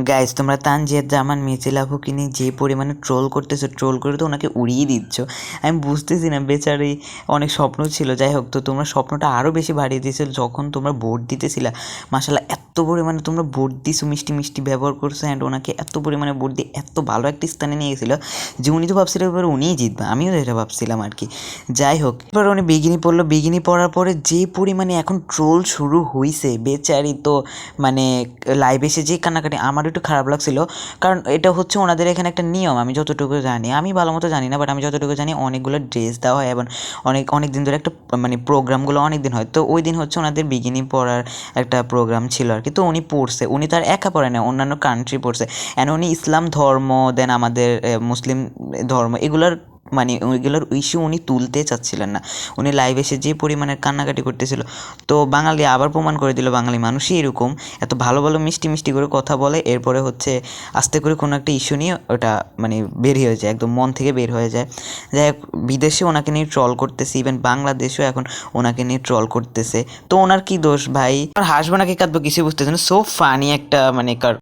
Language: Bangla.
গাইস তোমরা তানজিয়া জামান মিথিলাফুকে নিয়ে যে পরিমাণে ট্রোল করতেছো, ট্রোল করে তো ওনাকে উড়িয়ে দিচ্ছ। আমি বুঝতেছি না, বেচারি অনেক স্বপ্ন ছিল। যাই হোক, তো তোমরা স্বপ্নটা আরও বেশি বাড়িয়ে দিয়েছিল যখন তোমরা ভোট দিতেছিলা। মাশাল্লাহ, এত পরিমাণে তোমরা ভোট দিছো, মিষ্টি মিষ্টি ব্যবহার করছো, অ্যান্ড ওনাকে এত পরিমাণে ভোট দিয়ে এত ভালো একটা স্থানে নিয়ে গেছিলো যে উনি তো ভাবছিল এবার উনিই জিতবে। আমিও এটা ভাবছিলাম আর কি। যাই হোক, এবার উনি বিগিনি পড়লো, বিগিনি পড়ার পরে যে পরিমাণে এখন ট্রোল শুরু হয়েছে, বেচারি তো মানে লাইভ এসে যে কান্নাকাটি, আমার একটু খারাপ লাগছিল। কারণ এটা হচ্ছে ওনাদের এখানে একটা নিয়ম, আমি যতটুকু জানি, আমি ভালো মতো জানি না, বাট আমি যতটুকু জানি অনেকগুলো ড্রেস দেওয়া হয় এবং অনেক দিন ধরে একটা মানে প্রোগ্রামগুলো অনেক দিন হয়। তো ওই দিন হচ্ছে ওনাদের বিগিনি পড়ার একটা প্রোগ্রাম ছিল আর কি। তো উনি পড়ছে, উনি তার একা পড়ে না, অন্যান্য কান্ট্রি পড়ছে। অ্যান্ড উনি ইসলাম ধর্ম, দেন আমাদের মুসলিম ধর্ম, এগুলার মানে ওইগুলোর ইস্যু উনি তুলতে চাচ্ছিলেন না। উনি লাইভ এসে যে পরিমাণের কান্নাকাটি করতেছিল, তো বাঙালি আবার প্রমাণ করে দিল বাঙালি মানুষই এরকম, এত ভালো ভালো মিষ্টি মিষ্টি করে কথা বলে, এরপরে হচ্ছে আস্তে করে কোনো একটা ইস্যু নিয়ে ওটা মানে বের হয়ে যায়, একদম মন থেকে বের হয়ে যায়। যাই হোক, বিদেশে ওনাকে নিয়ে ট্রল করতেছে, ইভেন বাংলাদেশেও এখন ওনাকে নিয়ে ট্রল করতেছে। তো ওনার কি দোষ ভাই? আর হাসবো নাকি কাঁদবো কিছুই বুঝতেছে না। সো ফানি একটা মানে